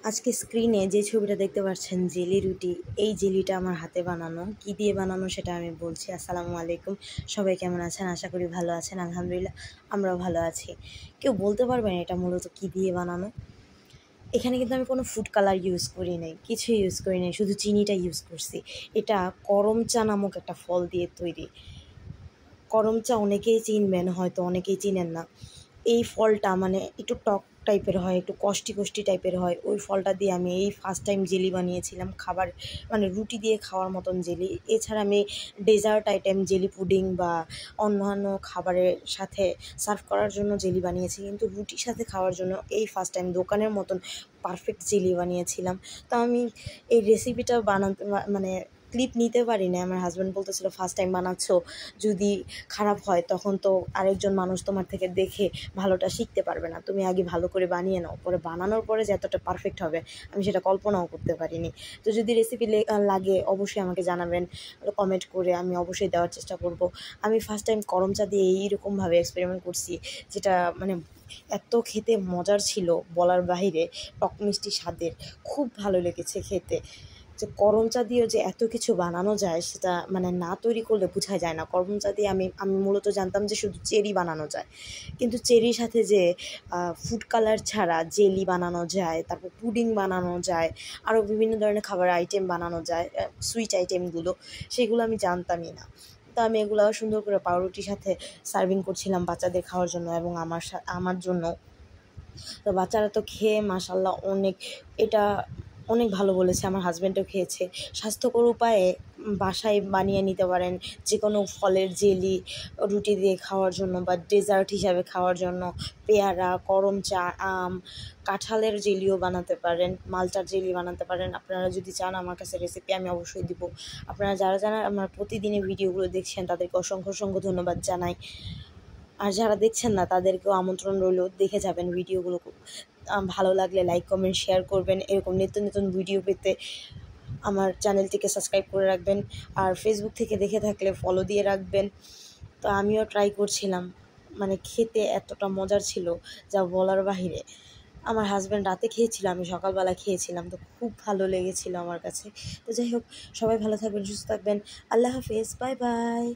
আজকে স্ক্রিনে যে ছবিটা দেখতে পাচ্ছেন জেলি রুটি, এই জেলিটা আমার হাতে বানানো। কি দিয়ে বানানো সেটা আমি বলছি। আসসালামু আলাইকুম, সবাই কেমন আছেন? আশা করি ভালো আছেন। আলহামদুলিল্লাহ আমরাও ভালো আছি। কেউ বলতে পারবেন এটা মূলত কি দিয়ে বানানো? এখানে কিন্তু আমি কোনো ফুড কালার ইউজ করি নাই, কিছুই ইউজ করি নাই, শুধু চিনিটা ইউজ করছি। এটা করম চা নামক একটা ফল দিয়ে তৈরি। করম চা অনেকেই চিনবেন, হয়তো অনেকেই চিনেন না। এই ফলটা মানে একটু টক টাইপের হয়, একটু কষ্টি কষ্টি টাইপের হয়। ওই ফলটা দিয়ে আমি এই ফার্স্ট টাইম জেলি বানিয়েছিলাম, খাবার মানে রুটি দিয়ে খাওয়ার মতন জেলি। এছাড়া আমি ডেজার্ট আইটেম জেলি পুডিং বা অন্যান্য খাবারের সাথে সার্ভ করার জন্য জেলি বানিয়েছি, কিন্তু রুটির সাথে খাওয়ার জন্য এই ফার্স্ট টাইম দোকানের মতন পারফেক্ট জেলি বানিয়েছিলাম। তো আমি এই রেসিপিটা বানাতে মানে ক্লিপ নিতে পারি না। আমার হাজব্যান্ড বলতেছিল, ফার্স্ট টাইম বানাচ্ছ, যদি খারাপ হয় তখন তো আরেকজন মানুষ তোমার থেকে দেখে ভালোটা শিখতে পারবে না। তুমি আগে ভালো করে বানিয়ে নাও, পরে বানানোর পরে যে এতটা পারফেক্ট হবে আমি সেটা কল্পনাও করতে পারিনি। তো যদি রেসিপি লাগে অবশ্যই আমাকে জানাবেন কমেন্ট করে, আমি অবশ্যই দেওয়ার চেষ্টা করব। আমি ফার্স্ট টাইম করম চা দিয়ে এইরকমভাবে এক্সপেরিমেন্ট করছি, যেটা মানে এত খেতে মজার ছিল বলার বাহিরে, টক মিষ্টি স্বাদের, খুব ভালো লেগেছে খেতে। যে করম চা দিয়েও যে এত কিছু বানানো যায় সেটা মানে না তৈরি করলে বোঝা যায় না। করম চা দিয়ে আমি মূলত জানতাম যে শুধু চেরি বানানো যায়, কিন্তু চেরির সাথে যে ফুড কালার ছাড়া জেলি বানানো যায়, তারপর পুডিং বানানো যায়, আরও বিভিন্ন ধরনের খাবার আইটেম বানানো যায়, সুইট আইটেমগুলো, সেগুলো আমি জানতামই না। তো আমি এগুলো সুন্দর করে পাউরুটির সাথে সার্ভিং করছিলাম বাচ্চাদের খাওয়ার জন্য এবং আমার জন্য। তো বাচ্চারা তো খেয়ে মাশাআল্লাহ এটা অনেক ভালো বলেছে। আমার হাজব্যান্ডও খেয়েছে। স্বাস্থ্যকর উপায়ে বাসায় বানিয়ে নিতে পারেন যে কোনো ফলের জেলি রুটি দিয়ে খাওয়ার জন্য বা ডেজার্ট হিসাবে খাওয়ার জন্য। পেয়ারা, করম চা, আম, কাঁঠালের জেলিও বানাতে পারেন, মালটার জেলি বানাতে পারেন। আপনারা যদি চান আমার কাছে রেসিপি আমি অবশ্যই দিব। আপনারা যারা আমার প্রতিদিনের ভিডিওগুলো দেখছেন তাদেরকে অসংখ্য অসংখ্য ধন্যবাদ জানাই। আর যারা দেখছেন না তাদেরকেও আমন্ত্রণ রইল, দেখে যাবেন ভিডিওগুলো। ভালো লাগলে লাইক, কমেন্ট, শেয়ার করবেন। এরকম নিত্য নতুন ভিডিও পেতে আমার চ্যানেলটিকে সাবস্ক্রাইব করে রাখবেন। আর ফেসবুক থেকে দেখে থাকলে ফলো দিয়ে রাখবেন। তো আমিও ট্রাই করছিলাম, মানে খেতে এতটা মজার ছিল যা বলার বাহিরে। আমার হাজব্যান্ড রাতে খেয়েছিল, আমি সকালবেলা খেয়েছিলাম, তো খুব ভালো লেগেছিল আমার কাছে। তো যাই হোক, সবাই ভালো থাকবেন, সুস্থ থাকবেন। আল্লাহ হাফেজ, বাই বাই।